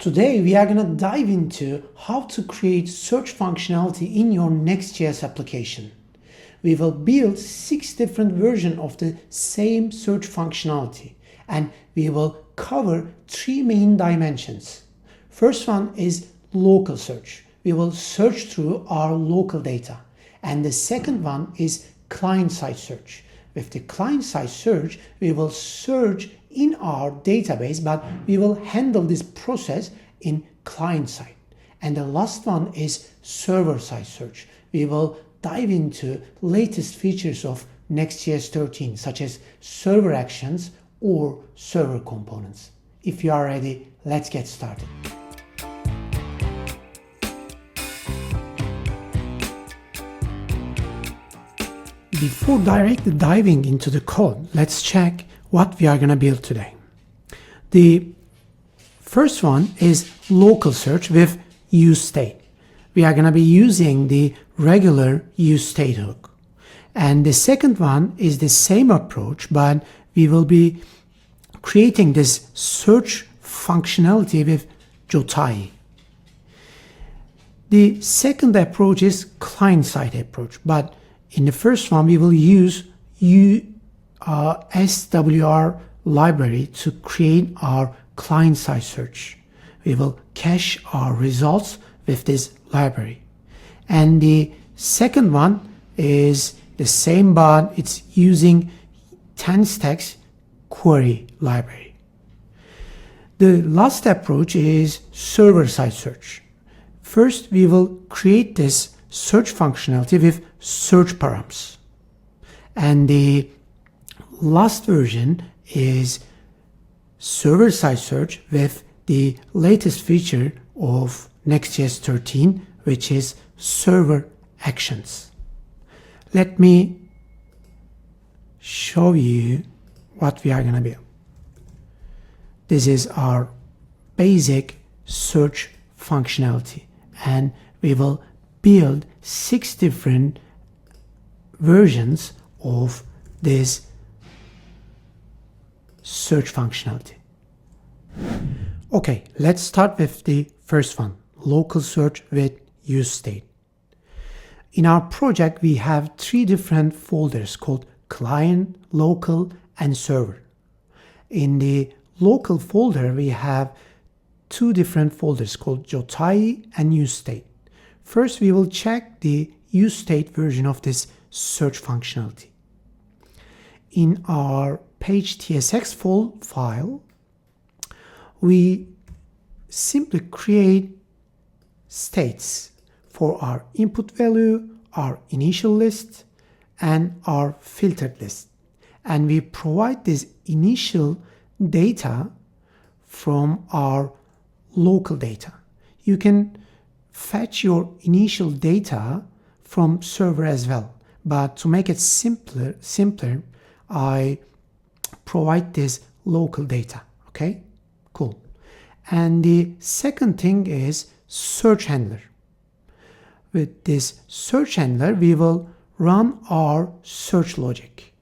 Today we are going to dive into how to create search functionality in your Next.js application. We will build 6 different versions of the same search functionality, and we will cover 3 main dimensions. First one is local search. We will search through our local data. And the second one is client-side search. With the client-side search, we will search in our database, but we will handle this process in client-side. And the last one is server-side search. We will dive into latest features of Next.js 13, such as server actions or server components. If you are ready, let's get started. Before directly diving into the code, let's check what we are going to build today. The first one is local search with useState. We are going to be using the regular useState hook. And the second one is the same approach, but we will be creating this search functionality with Jotai. The second approach is client-side approach, but in the first one, we will use useSWR library to create our client-side search. We will cache our results with this library. And the second one is the same, but it's using 10stacks query library. The last approach is server-side search. First, we will create this search functionality with search params. And the last version is server-side search with the latest feature of Next.js 13, which is server actions. Let me show you what we are going to build. This is our basic search functionality, and we will build 6 different versions of this search functionality. Okay, let's start with the first one, local search with useState. In our project, we have 3 different folders called client, local, and server. In the local folder, we have 2 different folders called Jotai and useState. First, we will check the useState version of this search functionality. In our page.tsx file, we simply create states for our input value, our initial list, and our filtered list. And we provide this initial data from our local data. You can fetch your initial data from server as well, but to make it simpler, I provide this local data. Okay, cool. And the second thing is search handler. With this search handler, we will run our search logic.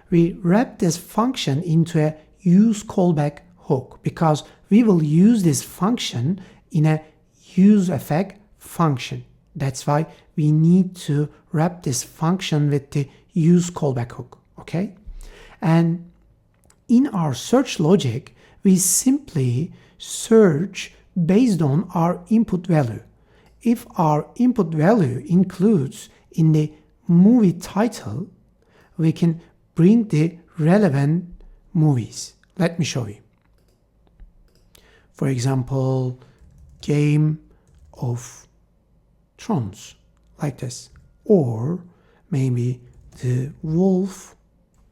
We wrap this function into a use callback hook because we will use this function in a use effect function. That's why we need to wrap this function with the use callback hook. Okay, and in our search logic, we simply search based on our input value. If our input value includes in the movie title, we can bring the relevant movies. Let me show you. For example, Game of Thrones, like this, or maybe The Wolf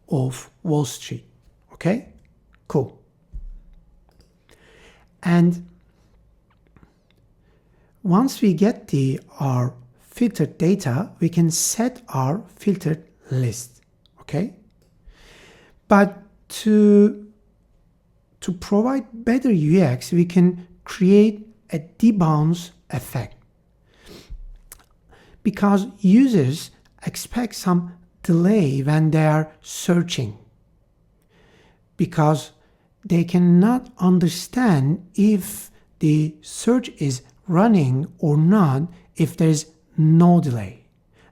of Wall Street. Okay, cool. And once we get our filtered data, we can set our filtered list. Okay, but to provide better UX, we can create a debounce effect because users expect some delay when they are searching because they cannot understand if the search is running or not if there is no delay.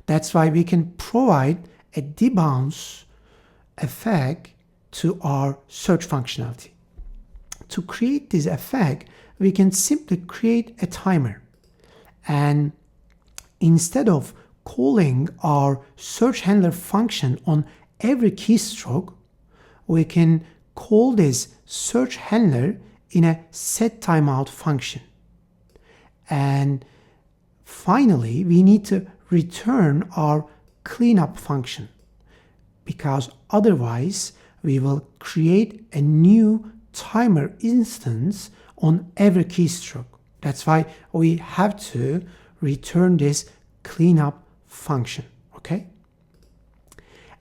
That's why we can provide a debounce effect to our search functionality. To create this effect, we can simply create a timer. And instead of calling our search handler function on every keystroke, we can call this search handler in a set timeout function. And finally, we need to return our cleanup function, because otherwise we will create a new timer instance on every keystroke. That's why we have to return this cleanup function, okay?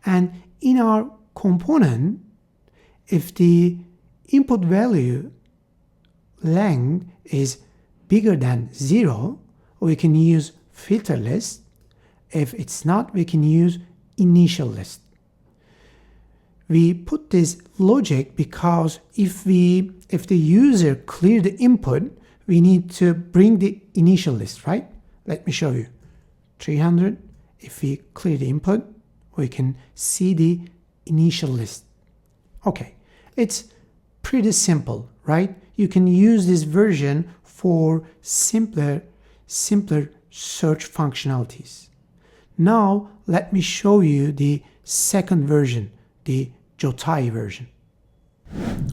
And in our component, if the input value length is bigger than 0, we can use filter list. If it's not, we can use initial list. We put this logic because if the user clear the input, we need to bring the initial list, right? Let me show you. 300, if we clear the input, we can see the initial list. Okay, it's pretty simple, right? You can use this version for simpler search functionalities. Now, let me show you the second version, the Jotai version.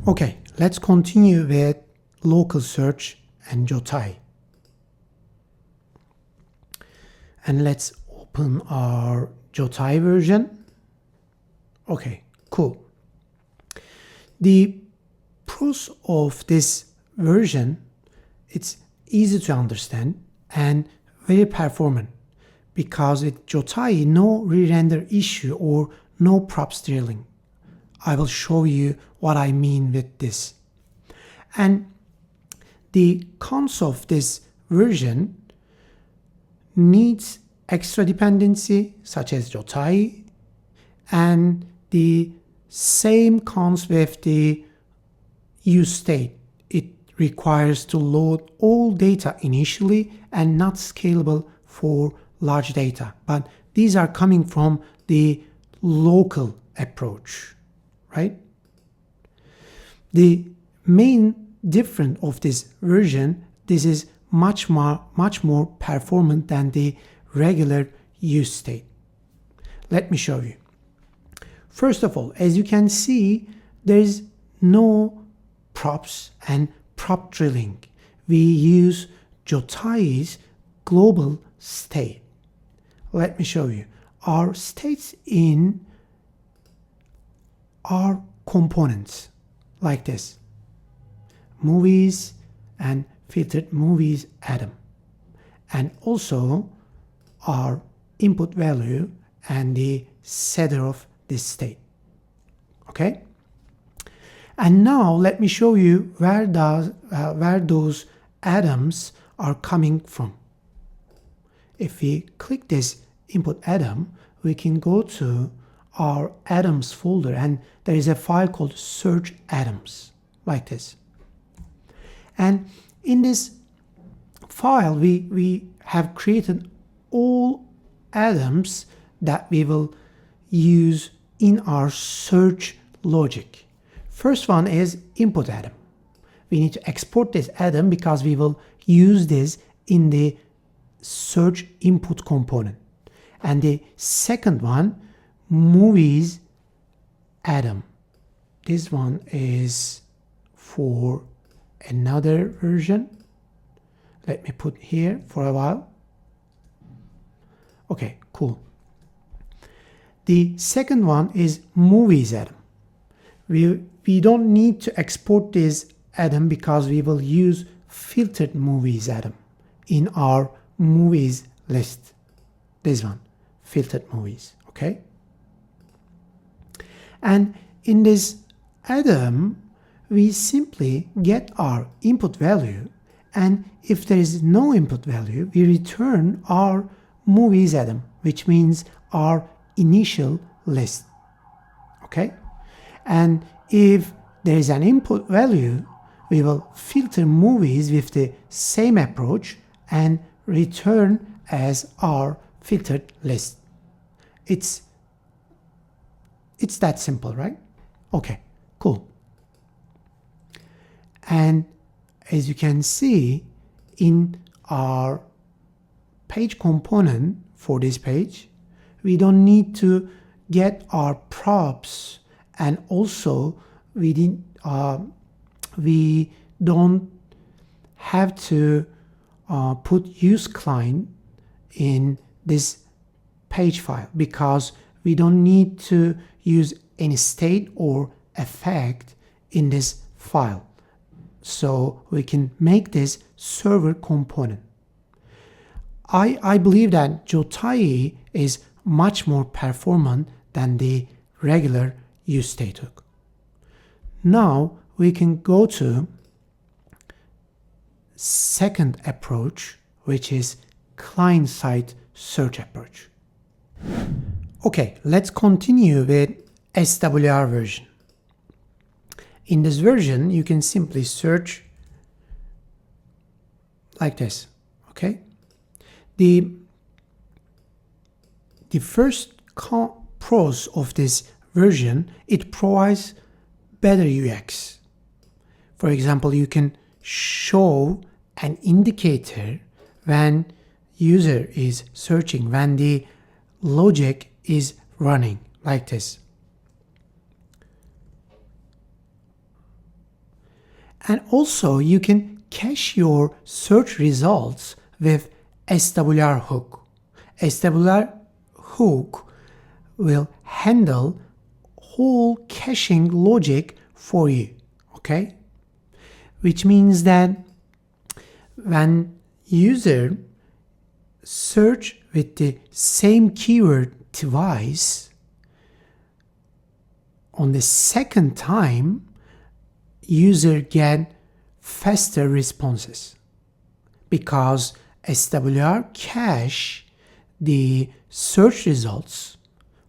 Okay, let's continue with local search and Jotai. And let's open our Jotai version. Okay, cool. The pros of this version, it's easy to understand and very performant, because with Jotai, no re-render issue or no props drilling. I will show you what I mean with this. And the cons of this version needs extra dependency such as Jotai, and the same cons with the useState. It requires to load all data initially and not scalable for large data. But these are coming from the local approach, right? The main difference of this version, this is much more performant than the regular useState. Let me show you. First of all, as you can see, there is no props and prop drilling. We use Jotai's global state. Let me show you. Our states in our components like this: movies and filtered movies atom, and also our input value and the setter of this state. Okay, and now let me show you where those atoms are coming from. If we click this input atom, we can go to our atoms folder, and there is a file called search atoms like this. And in this file, we have created all atoms that we will use in our search logic. First one is input atom. We need to export this atom because we will use this in the search input component. And the second one, movies atom. This one is for another version. Let me put here for a while. Okay, cool. The second one is movies atom. We don't need to export this atom because we will use filtered movies atom in our movies list. This one, filtered movies, okay? And in this atom, we simply get our input value, and if there is no input value, we return our movies atom, which means our initial list, okay? And if there is an input value, we will filter movies with the same approach and return as our filtered list. It's that simple, right? Okay, cool. And as you can see in our page component for this page, we don't need to get our props, and also we don't have to put useClient in this page file, because we don't need to use any state or effect in this file. So we can make this server component. I believe that Jotai is much more performant than the regular useState hook. Now we can go to second approach, which is client-side search approach. Okay, let's continue with SWR version. In this version, you can simply search like this, okay? The first pros of this version, it provides better UX. For example, you can show an indicator when user is searching, when the logic is running like this. And also you can cache your search results with SWR hook. SWR hook will handle whole caching logic for you, okay? Which means that when user search with the same keyword twice, on the second time, user get faster responses, because SWR cache the search results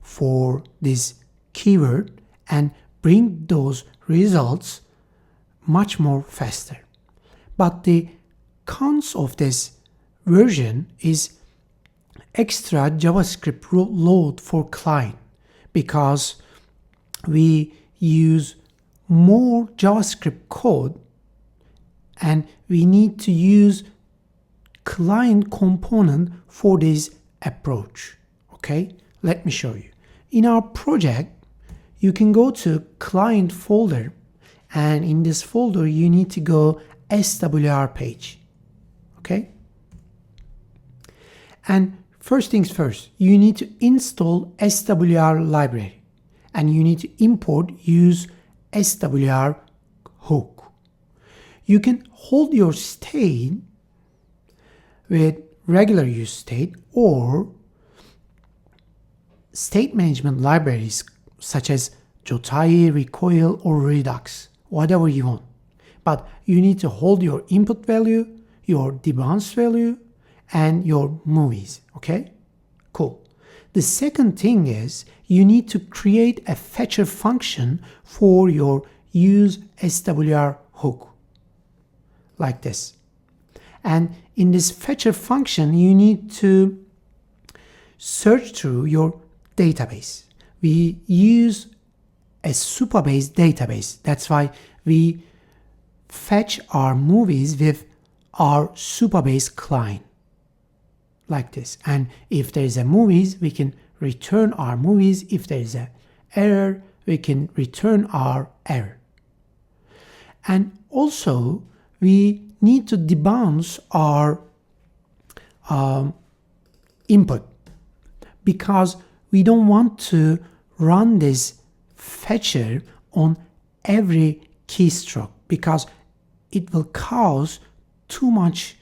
for this keyword and bring those results much more faster. But the cons of this version is extra JavaScript load for client, because we use more JavaScript code and we need to use client component for this approach. Okay, let me show you. In our project, you can go to client folder, and in this folder you need to go SWR page. Okay, and first things first, you need to install SWR library, and you need to import useSWR hook. You can hold your state with regular useState or state management libraries such as Jotai, Recoil, or Redux, whatever you want. But you need to hold your input value, your debounce value, and your movies, okay? Cool. The second thing is you need to create a fetcher function for your useSWR hook, like this. And in this fetcher function, you need to search through your database. We use a Supabase database. That's why we fetch our movies with our Supabase client, like this. And if there is a movies, we can return our movies. If there is an error, we can return our error. And also, we need to debounce our input, because we don't want to run this fetcher on every keystroke, because it will cause too much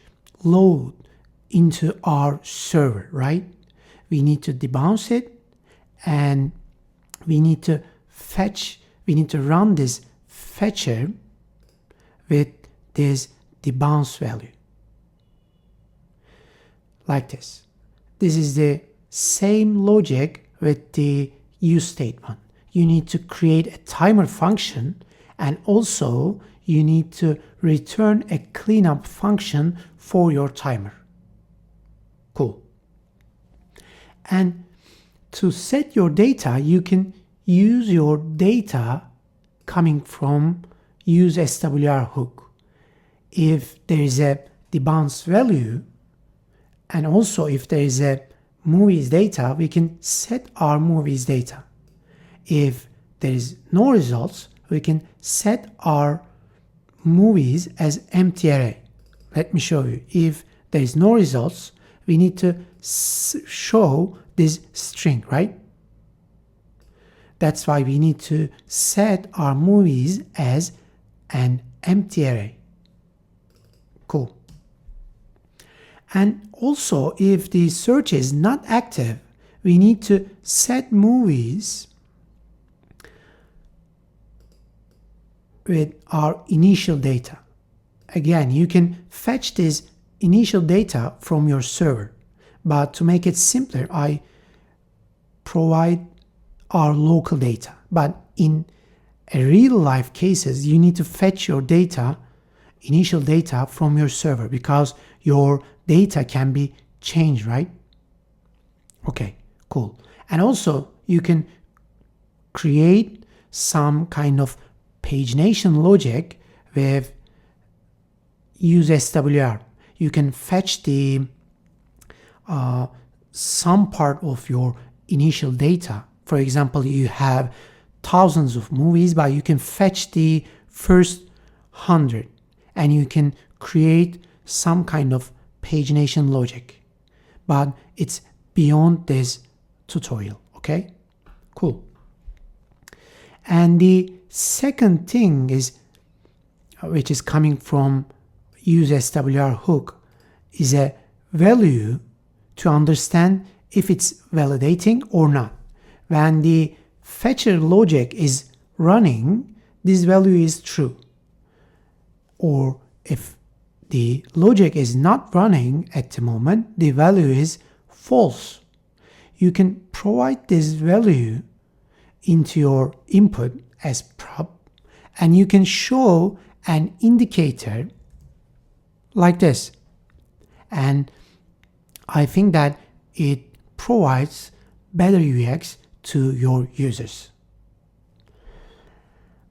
load into our server, right? We need to debounce it, and we need to run this fetcher with this debounce value, like this. This is the same logic with the useState one. You need to create a timer function, and also you need to return a cleanup function for your timer. Cool. And to set your data, you can use your data coming from useSWR hook. If there is a debounce value, and also if there is a movies data, we can set our movies data. If there is no results, we can set our movies as empty array. Let me show you. If there is no results, we need to show this string, right? That's why we need to set our movies as an empty array. Cool. And also, if the search is not active, we need to set movies with our initial data. Again, you can fetch this initial data from your server, but to make it simpler, I provide our local data. But in a real life cases, you need to fetch your data, initial data from your server, because your data can be changed, right? Okay, cool. And also you can create some kind of pagination logic with useSWR. You can fetch the some part of your initial data. For example, you have thousands of movies, but you can fetch the first 100 and you can create some kind of pagination logic. But it's beyond this tutorial, okay? Cool. And the second thing is, which is coming from useSWR hook, is a value to understand if it's validating or not. When the fetcher logic is running, this value is true. Or if the logic is not running at the moment, the value is false. You can provide this value into your input as prop, and you can show an indicator like this. And I think that it provides better UX to your users.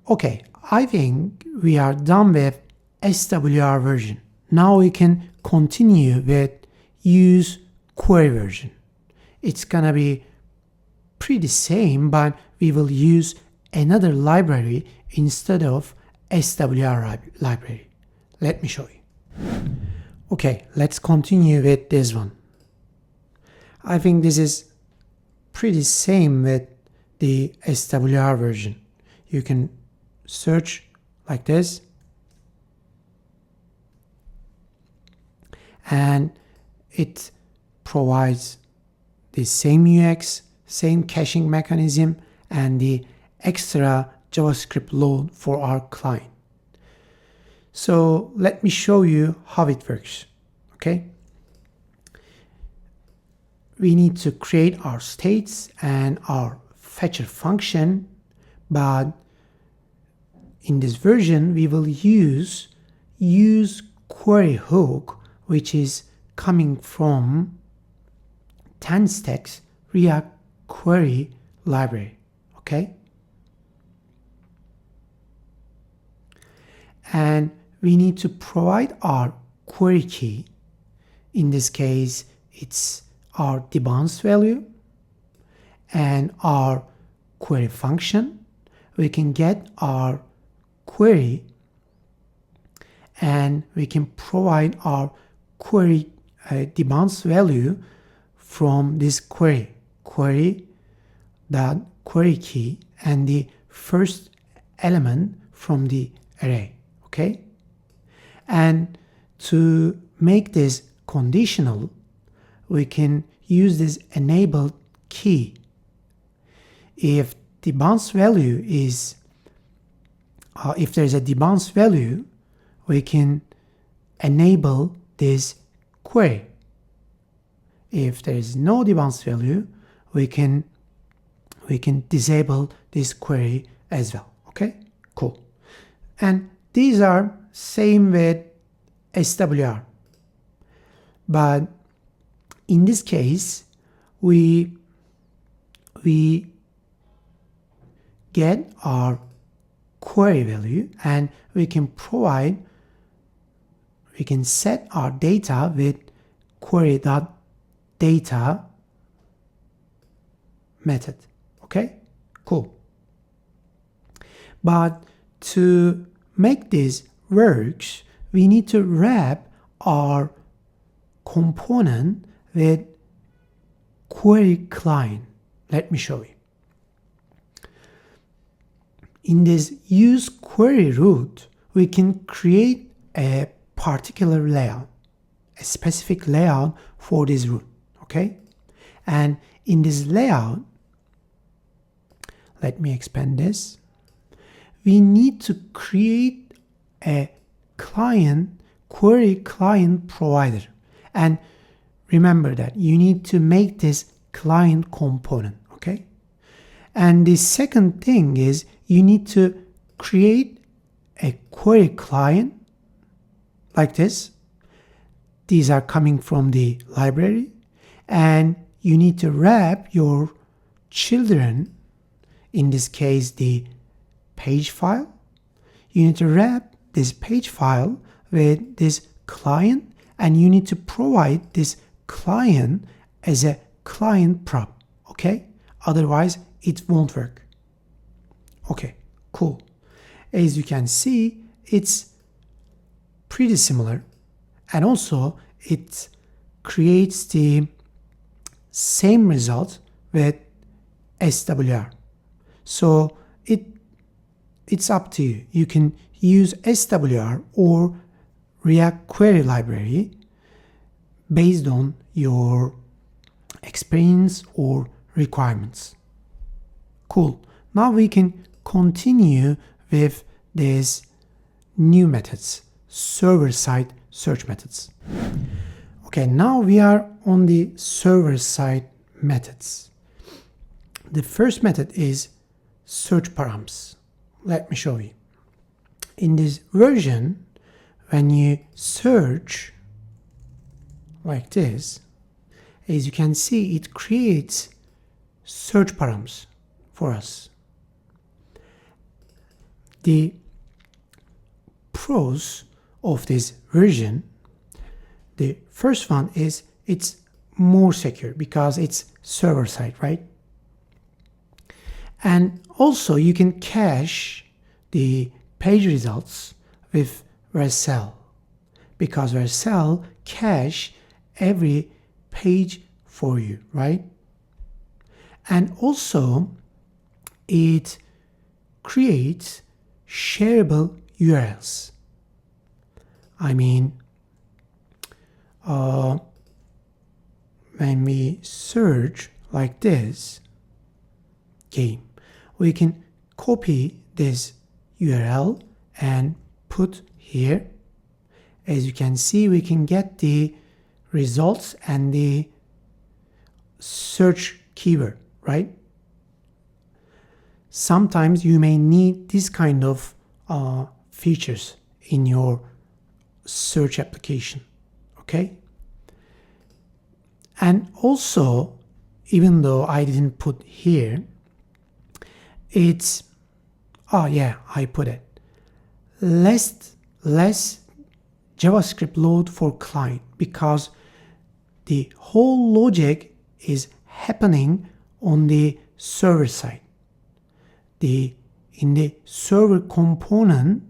Okay, I think we are done with SWR version. Now we can continue with use query version. It's gonna be pretty same, but we will use another library instead of SWR library. Let me show you. Okay, let's continue with this one. I think this is pretty same with the SWR version. You can search like this, and it provides the same UX, same caching mechanism, and the extra JavaScript load for our client. So let me show you how it works, okay? We need to create our states and our fetcher function, but in this version we will use query hook, which is coming from Tenstech's React query library, okay? And we need to provide our query key. In this case, it's our debounce value and our query function. We can get our query and we can provide our query debounce value from this query that query key and the first element from the array, okay? And to make this conditional, we can use this enabled key. If the bounce value is, if there's a debounce value, we can enable this query. If there is no debounce value, we can disable this query as well. Okay, cool. And these are same with SWR, but in this case we get our query value and we can set our data with query.data method. Okay, cool. But to make this works, we need to wrap our component with query client. Let me show you. In this use query route, we can create a particular layout, a specific layout for this route. Okay, and in this layout, let me expand this. We need to create a query client provider. And remember that you need to make this client component, okay? And the second thing is you need to create a query client like this. These are coming from the library. And you need to wrap your children, in this case the page file. You need to wrap this page file with this client, and you need to provide this client as a client prop, okay? Otherwise it won't work. Okay, cool. As you can see, it's pretty similar, and also it creates the same result with SWR. So it's up to you. You can use SWR or React Query Library based on your experience or requirements. Cool. Now we can continue with these new methods, server-side search methods. Okay, now we are on the server-side methods. The first method is search params. Let me show you. In this version, when you search like this, as you can see, it creates search params for us. The pros of this version, the first one is it's more secure because it's server side, right? And also you can cache the page results with Vercel, because Vercel cache every page for you, right? And also it creates shareable URLs. I mean, when we search like this game, we can copy this URL and put here. As you can see, we can get the results and the search keyword, right? Sometimes you may need this kind of features in your search application, okay? And also, even though I didn't put here, it's, oh yeah, I put it, less JavaScript load for client, because the whole logic is happening on the server side, in the server component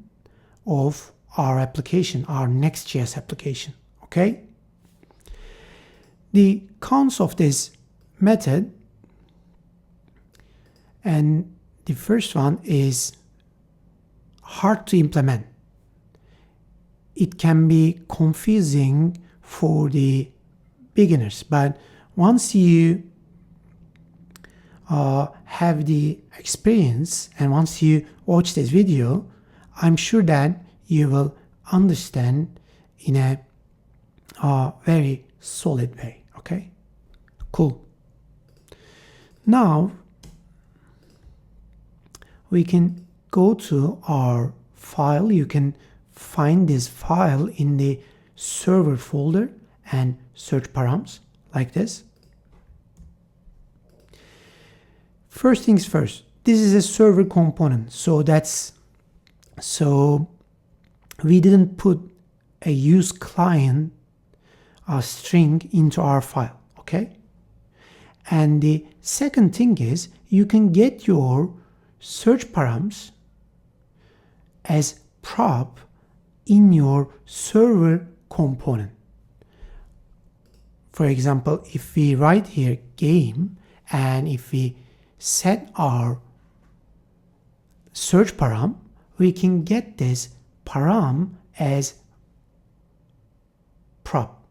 of our application, our Next.js application, okay? The cons of this method, and the first one is hard to implement. It can be confusing for the beginners, but once you have the experience and once you watch this video, I'm sure that you will understand in a very solid way. Okay, cool. Now we can go to our file, you can find this file in the server folder and search params like this. First things first, this is a server component, so we didn't put a use client string into our file, okay? And the second thing is you can get your search params as prop in your server component. For example, if we write here game and if we set our search param, we can get this param as prop.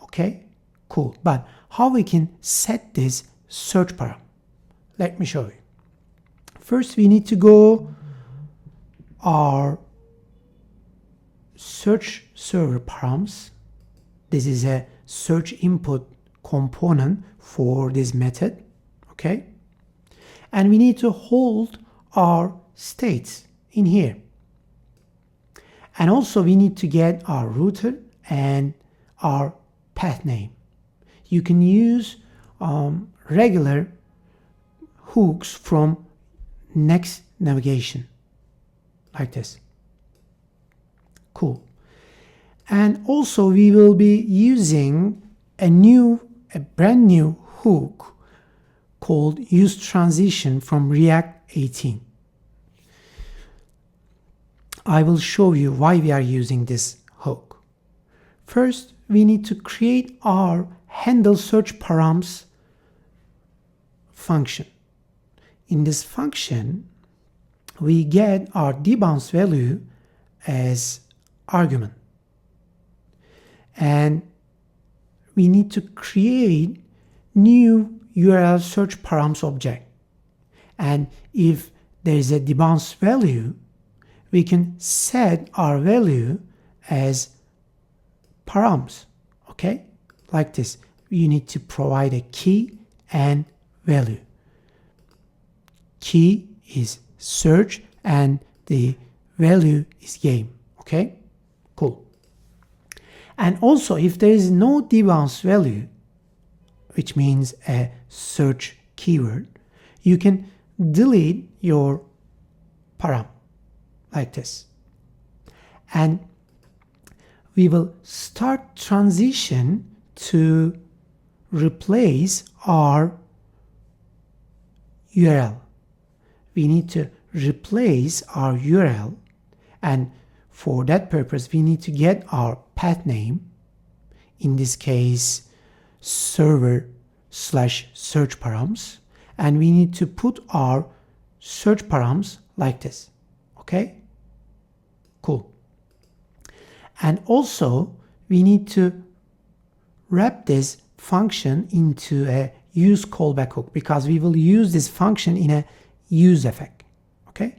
Okay, cool. But how we can set this search param? Let me show you. First, we need to go our search server params. This is a search input component for this method. Okay, and we need to hold our states in here. And also we need to get our router and our path name. You can use regular hooks from Next navigation like this. Cool. And also we will be using a brand new hook called useTransition from React 18. I will show you why we are using this hook. First, we need to create our handle search params function. In this function, we get our debounce value as argument. And we need to create new URL search params object. And if there is a debounce value, we can set our value as params, okay? Like this. You need to provide a key and value. Key is search and the value is game, okay? Cool. And also, if there is no debounce value, which means a search keyword, you can delete your param like this. And we will start transition to replace our URL. We need to replace our URL, and for that purpose we need to get our path name, in this case server/search params, and we need to put our search params like this. Okay, cool. And also we need to wrap this function into a use callback hook, because we will use this function in a use effect. Okay,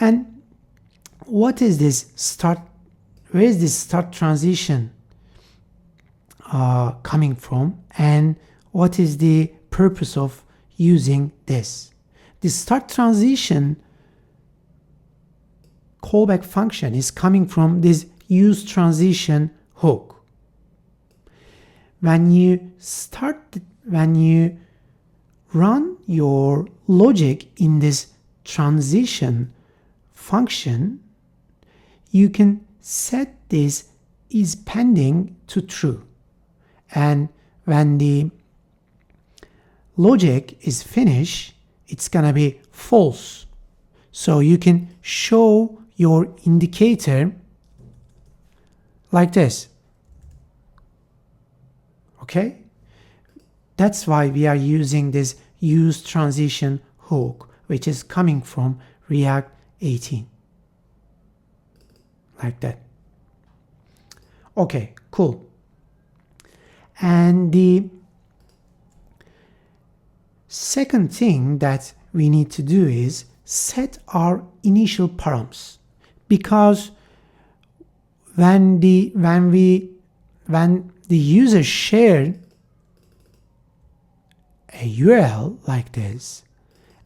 and what is this start? Where is this start transition coming from, and what is the purpose of using this? The start transition callback function is coming from this use transition hook. When you run your logic in this transition function, you can set this is pending to true, and when the logic is finished, it's gonna be false. So you can show your indicator like this. Okay, that's why we are using this use transition hook, which is coming from React 18 like that. Okay, cool. And the second thing that we need to do is set our initial params, because when the user shared a URL like this,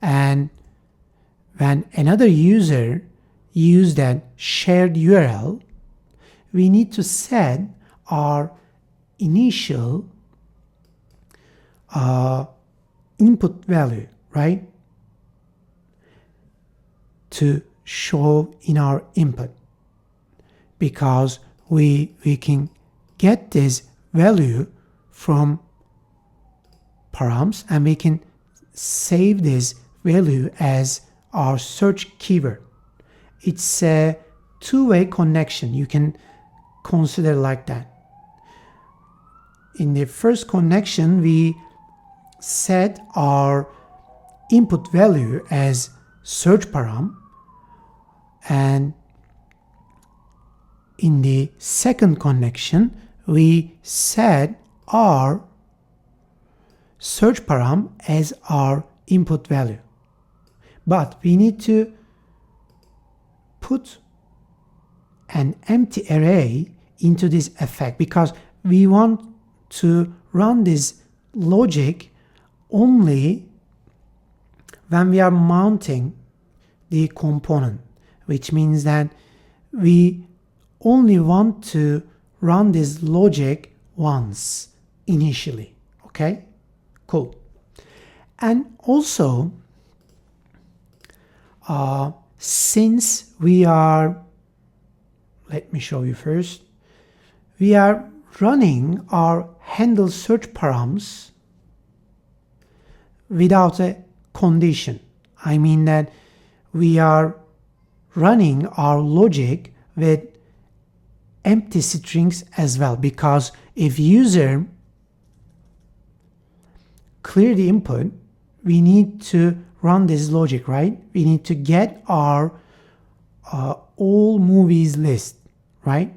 and when another user use that shared URL, we need to set our initial input value, right, to show in our input, because we can get this value from Params and we can save this value as our search keyword. It's a two-way connection. You can consider like that. In the first connection, we set our input value as search param, and in the second connection, we set our search param as our input value. But we need to put an empty array into this effect because we want to run this logic only when we are mounting the component, which means that we only want to run this logic once initially. Okay, cool. And also, since we are, let me show you first, we are running our handle search params without a condition. I mean that we are running our logic with empty strings as well, because if user clear the input, we need to run this logic, right? We need to get our all movies list, right?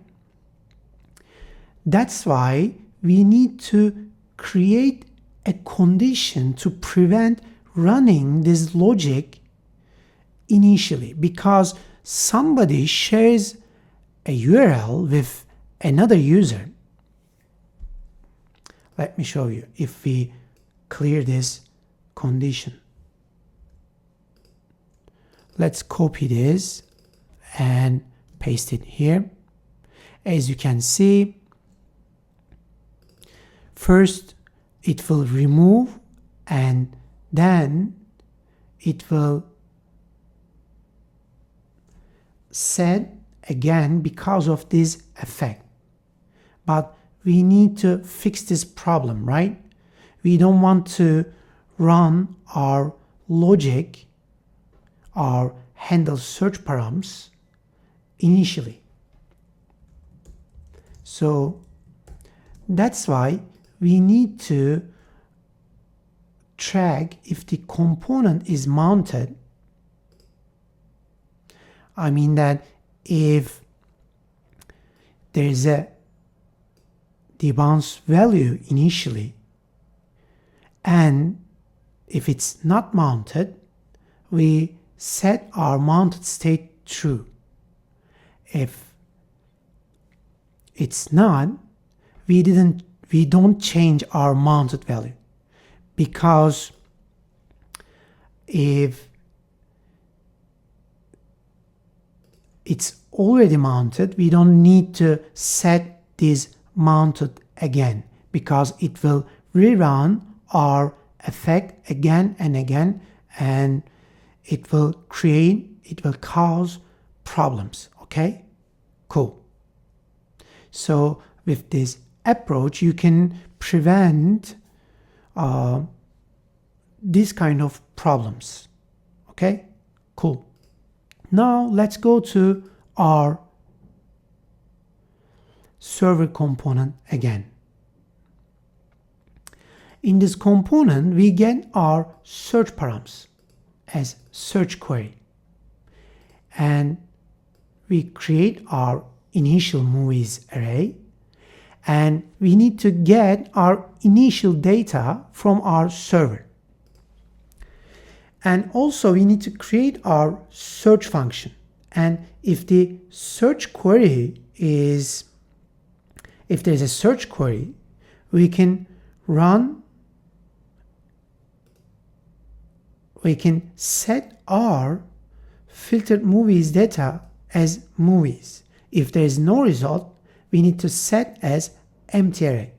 That's why we need to create a condition to prevent running this logic initially, because somebody shares a URL with another user. Let me show you. If we clear this condition, let's copy this and paste it here. As you can see, first it will remove and then it will set again because of this effect. But we need to fix this problem, right? We don't want to run our logic, our handle search params initially. So that's why we need to track if the component is mounted. I mean that if there is a debounce value initially, and if it's not mounted, we set our mounted state true. If it's not, we don't change our mounted value, because if it's already mounted, we don't need to set this mounted again, because it will rerun our effect again and again, and it will cause problems. Okay, cool. So with this approach, you can prevent this kind of problems. Okay, cool. Now let's go to our server component again. In this component, we get our search params as search query, and we create our initial movies array, and we need to get our initial data from our server. And also we need to create our search function. And if the search query is, if there's a search query, we can set our filtered movies data as movies. If there is no result, we need to set as empty array.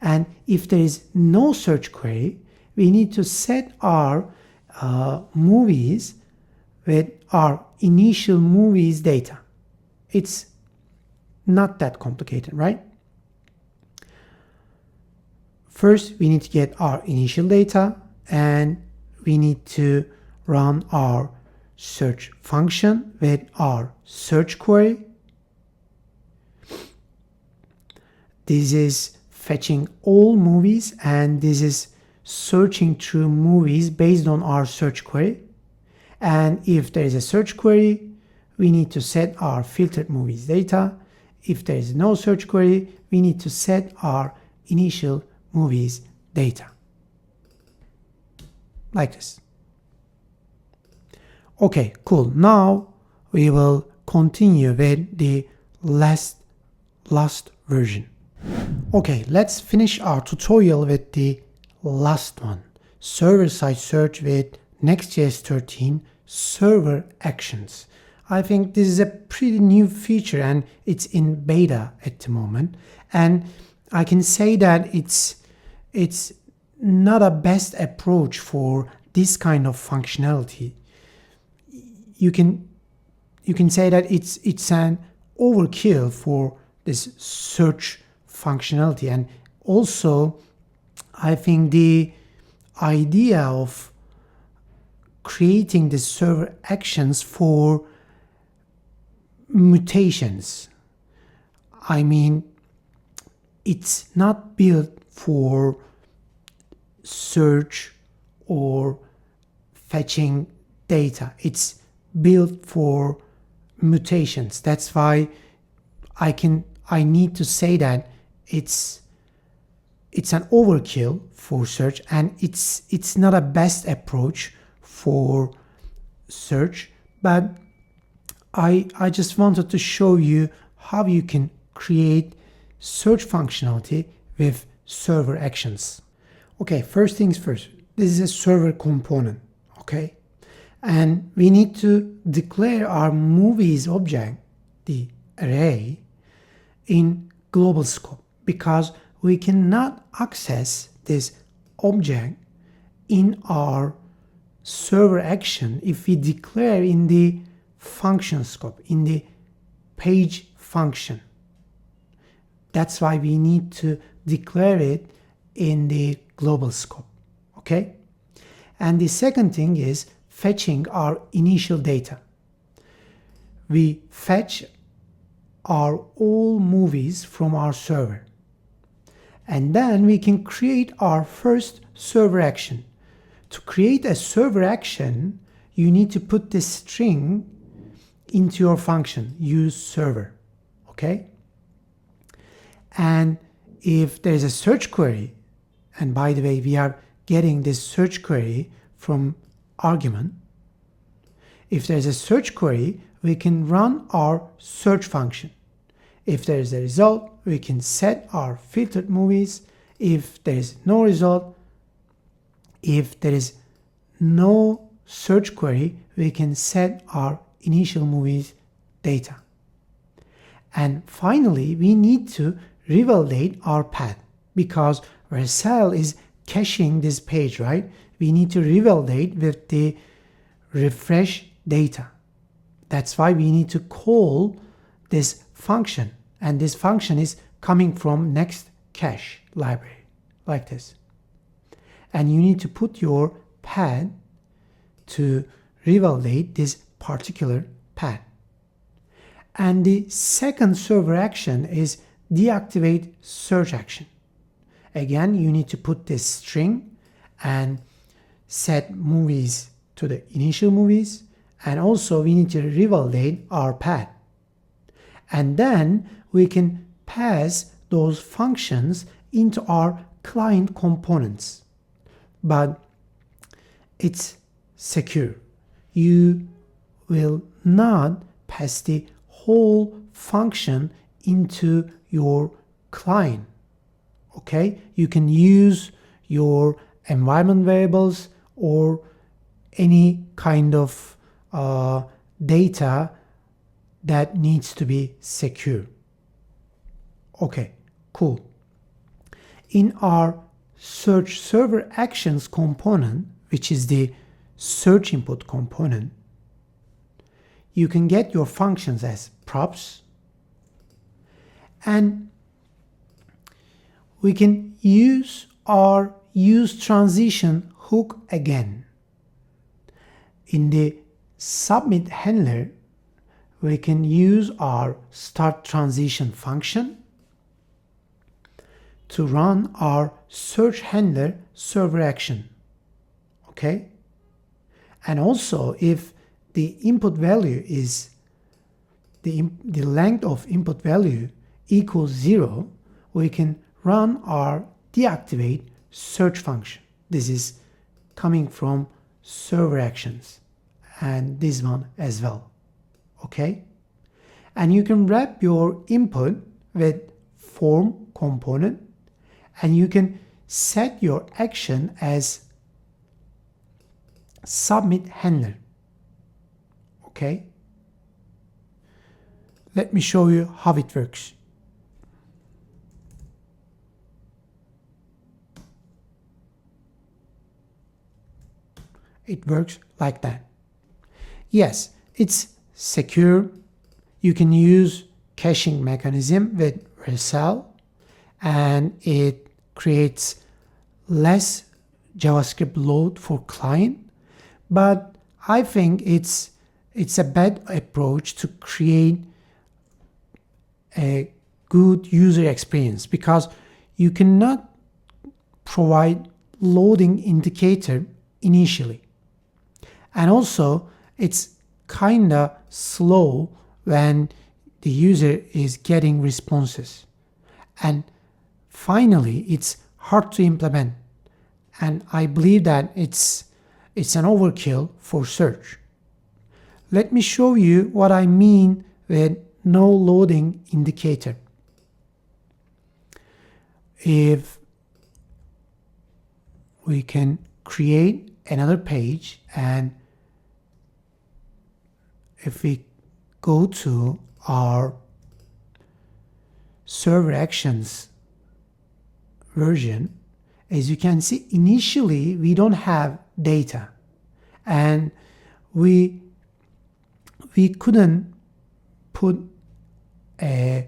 And if there is no search query, we need to set our movies with our initial movies data. It's not that complicated, right? First, we need to get our initial data, and we need to run our search function with our search query. This is fetching all movies, and this is searching through movies based on our search query. And if there is a search query, we need to set our filtered movies data. If there is no search query, we need to set our initial movies data. Like this. Okay, cool. Now we will continue with the last version. Okay, let's finish our tutorial with the last one. Server-side search with Next.js 13 server actions. I think this is a pretty new feature and it's in beta at the moment. And I can say that it's not a best approach for this kind of functionality. You can say that it's an overkill for this search functionality. And also, I think the idea of creating the server actions for mutations, I mean, it's not built for search or fetching data. It's built for mutations. That's why I need to say that it's an overkill for search, and it's not a best approach for search. But I just wanted to show you how you can create search functionality with server actions. Okay, first things first. This is a server component, okay? And we need to declare our movies object, the array, in global scope, because we cannot access this object in our server action if we declare in the function scope, in the page function. That's why we need to declare it in the global scope, okay? And the second thing is fetching our initial data. We fetch our all movies from our server. And then we can create our first server action. To create a server action, you need to put this string into your function, useSWR, okay? And if there's a search query, and by the way, we are getting this search query from argument. If there's a search query, we can run our search function. If there is a result, we can set our filtered movies. If there is no result, if there is no search query, we can set our initial movies data. And finally, we need to revalidate our path, because Vercel is caching this page, right? We need to revalidate with the refresh data. That's why we need to call this function, and this function is coming from next cache library, like this. And you need to put your path to revalidate this particular path. And the second server action is deactivate search action. Again, you need to put this string and set movies to the initial movies, and also we need to revalidate our path. And then we can pass those functions into our client components. But it's secure. You will not pass the whole function into your client. Okay? You can use your environment variables or any kind of data that needs to be secure. Okay, cool. In our search server actions component, which is the search input component, you can get your functions as props, and we can use our useTransition hook again. In the submit handler, we can use our start transition function to run our search handler server action. Okay? And also, if the input value is the length of input value equals 0, we can run our deactivate search function. This is coming from server actions, and this one as well. Okay? And you can wrap your input with form component, and you can set your action as submit handler. Okay? Let me show you how it works. It works like that. Yes, it's secure. You can use caching mechanism with resell, and it creates less JavaScript load for client, but I think it's a bad approach to create a good user experience, because you cannot provide loading indicator initially. And also, it's kinda slow when the user is getting responses. And finally, it's hard to implement. And I believe that it's an overkill for search. Let me show you what I mean with no loading indicator. If we can create another page, and if we go to our server actions version, as you can see, initially we don't have data, and we couldn't put a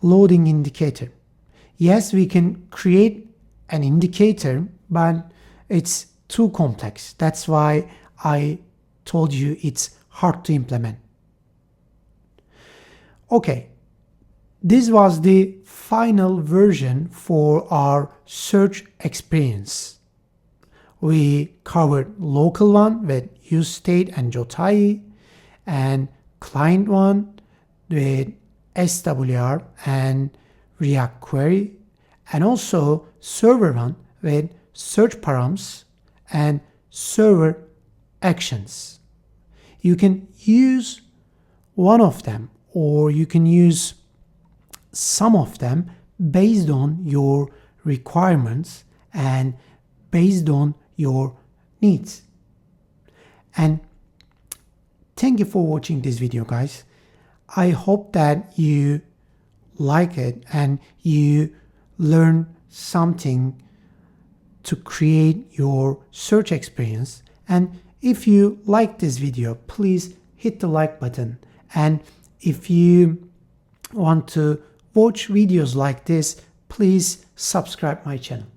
loading indicator. Yes, we can create an indicator, but it's too complex. That's why I told you it's hard to implement. Okay, this was the final version for our search experience. We covered local one with useState and Jotai, and client one with SWR and React Query, and also server one with search params and server actions. You can use one of them, or you can use some of them based on your requirements and based on your needs. And thank you for watching this video, guys. I hope that you like it and you learn something to create your search experience. And if you like this video, please hit the like button. And if you want to watch videos like this, please subscribe my channel.